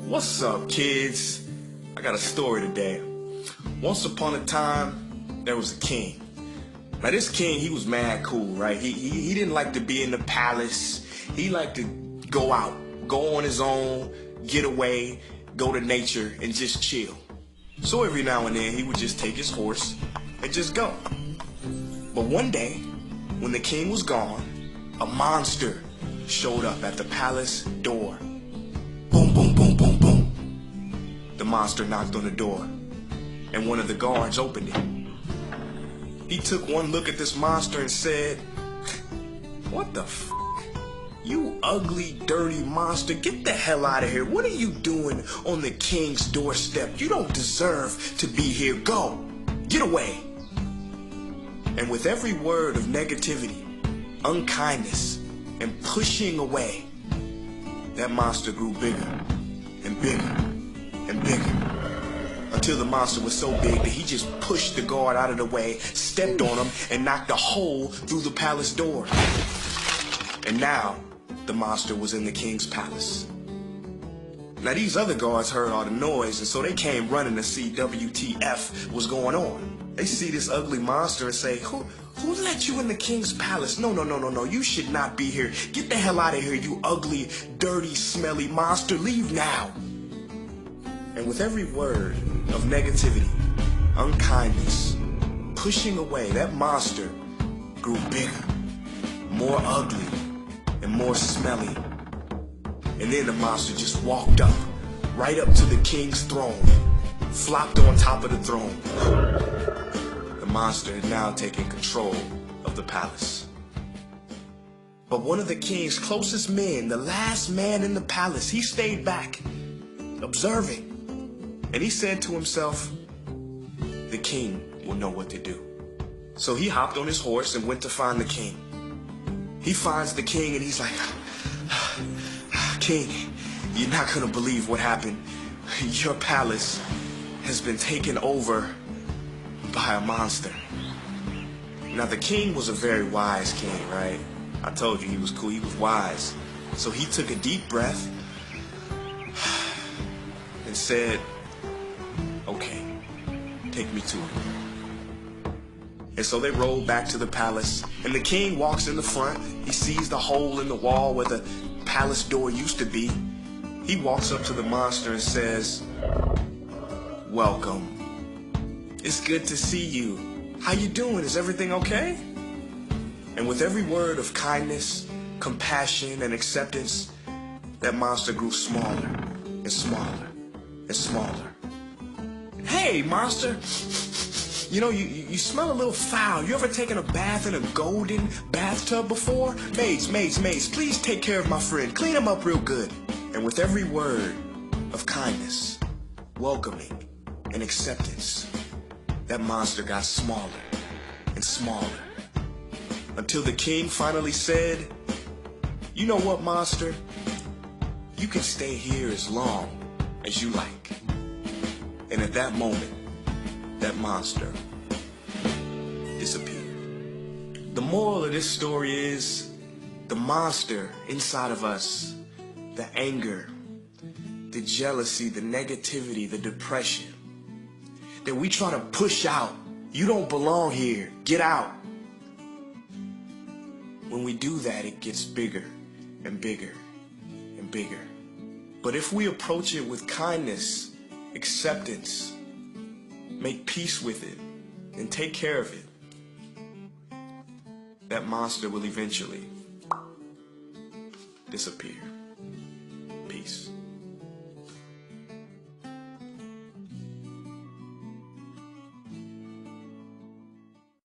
What's up, kids? I got a story today. Once upon a time, there was a king. Now this king, he was mad cool, right? He didn't like to be in the palace. He liked to go out, go on his own, get away, go to nature, and just chill. So every now and then, he would just take his horse and just go. But one day, when the king was gone, a monster showed up at the palace door. Boom, boom, boom, boom, boom. The monster knocked on the door, and one of the guards opened it. He took one look at this monster and said, "What the f***? You ugly, dirty monster, get the hell out of here. What are you doing on the king's doorstep? You don't deserve to be here. Go, get away." And with every word of negativity, unkindness, and pushing away, that monster grew bigger and bigger and bigger, until the monster was so big that he just pushed the guard out of the way, stepped on him, and knocked a hole through the palace door. And now, the monster was in the king's palace. Now these other guards heard all the noise, and so they came running to see WTF was going on. They see this ugly monster and say, Who let you in the king's palace? No, you should not be here. Get the hell out of here, you ugly, dirty, smelly monster. Leave now. And with every word of negativity, unkindness, pushing away, that monster grew bigger, more ugly, and more smelly. And then the monster just walked up, right up to the king's throne, flopped on top of the throne. The monster had now taken control of the palace. But one of the king's closest men, the last man in the palace, he stayed back, observing. And he said to himself, "The king will know what to do." So he hopped on his horse and went to find the king. He finds the king and he's like, "King, you're not gonna believe what happened. Your palace has been taken over by a monster." Now the king was a very wise king, right? I told you he was cool, he was wise. So he took a deep breath and said, "Okay, take me to it." And so they rolled back to the palace, and the king walks in the front. He sees the hole in the wall where the palace door used to be. He walks up to the monster and says, "Welcome. It's good to see you. How you doing? Is everything okay?" And with every word of kindness, compassion, and acceptance, that monster grew smaller and smaller and smaller. "Hey, monster, you smell a little foul. You ever taken a bath in a golden bathtub before? Maids, please take care of my friend. Clean him up real good." And with every word of kindness, welcoming, and acceptance, that monster got smaller and smaller, until the king finally said, "You know what, monster? You can stay here as long as you like." And at that moment, that monster disappeared. The moral of this story is, the monster inside of us, the anger, the jealousy, the negativity, the depression, that we try to push out. You don't belong here. Get out. When we do that, it gets bigger and bigger and bigger. But if we approach it with kindness, acceptance, make peace with it, and take care of it, that monster will eventually disappear. Peace.